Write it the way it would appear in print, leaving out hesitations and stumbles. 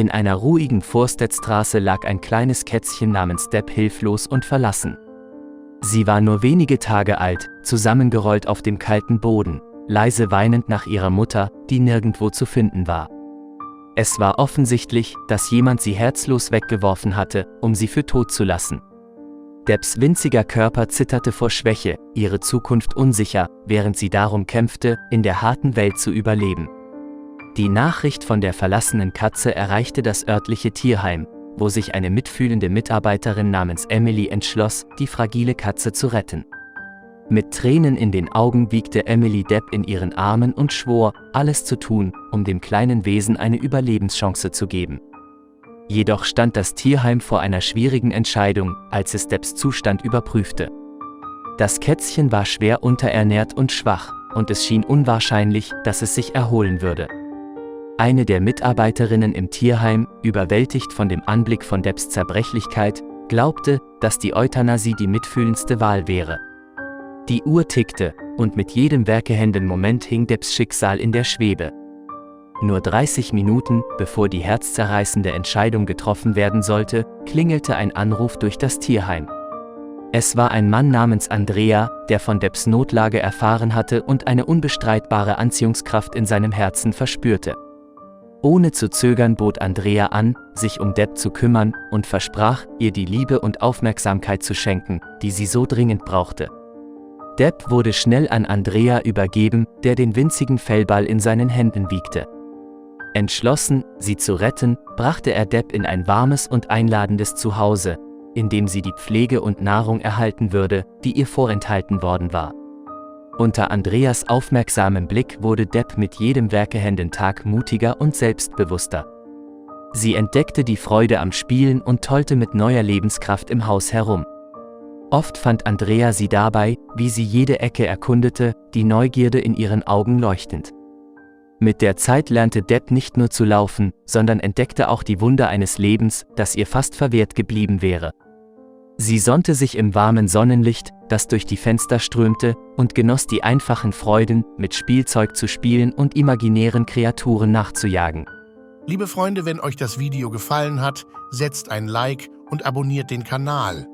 In einer ruhigen Vorstädtstraße lag ein kleines Kätzchen namens Deb hilflos und verlassen. Sie war nur wenige Tage alt, zusammengerollt auf dem kalten Boden, leise weinend nach ihrer Mutter, die nirgendwo zu finden war. Es war offensichtlich, dass jemand sie herzlos weggeworfen hatte, um sie für tot zu lassen. Debs winziger Körper zitterte vor Schwäche, ihre Zukunft unsicher, während sie darum kämpfte, in der harten Welt zu überleben. Die Nachricht von der verlassenen Katze erreichte das örtliche Tierheim, wo sich eine mitfühlende Mitarbeiterin namens Emily entschloss, die fragile Katze zu retten. Mit Tränen in den Augen wiegte Emily Deb in ihren Armen und schwor, alles zu tun, um dem kleinen Wesen eine Überlebenschance zu geben. Jedoch stand das Tierheim vor einer schwierigen Entscheidung, als es Debs Zustand überprüfte. Das Kätzchen war schwer unterernährt und schwach, und es schien unwahrscheinlich, dass es sich erholen würde. Eine der Mitarbeiterinnen im Tierheim, überwältigt von dem Anblick von Debs Zerbrechlichkeit, glaubte, dass die Euthanasie die mitfühlendste Wahl wäre. Die Uhr tickte, und mit jedem werkehenden Moment hing Debs Schicksal in der Schwebe. Nur 30 Minuten, bevor die herzzerreißende Entscheidung getroffen werden sollte, klingelte ein Anruf durch das Tierheim. Es war ein Mann namens Andrea, der von Debs Notlage erfahren hatte und eine unbestreitbare Anziehungskraft in seinem Herzen verspürte. Ohne zu zögern bot Andrea an, sich um Deb zu kümmern, und versprach, ihr die Liebe und Aufmerksamkeit zu schenken, die sie so dringend brauchte. Deb wurde schnell an Andrea übergeben, der den winzigen Fellball in seinen Händen wiegte. Entschlossen, sie zu retten, brachte er Deb in ein warmes und einladendes Zuhause, in dem sie die Pflege und Nahrung erhalten würde, die ihr vorenthalten worden war. Unter Andreas aufmerksamem Blick wurde Deb mit jedem werkehenden Tag mutiger und selbstbewusster. Sie entdeckte die Freude am Spielen und tollte mit neuer Lebenskraft im Haus herum. Oft fand Andrea sie dabei, wie sie jede Ecke erkundete, die Neugierde in ihren Augen leuchtend. Mit der Zeit lernte Deb nicht nur zu laufen, sondern entdeckte auch die Wunder eines Lebens, das ihr fast verwehrt geblieben wäre. Sie sonnte sich im warmen Sonnenlicht, das durch die Fenster strömte, und genoss die einfachen Freuden, mit Spielzeug zu spielen und imaginären Kreaturen nachzujagen. Liebe Freunde, wenn euch das Video gefallen hat, setzt ein Like und abonniert den Kanal.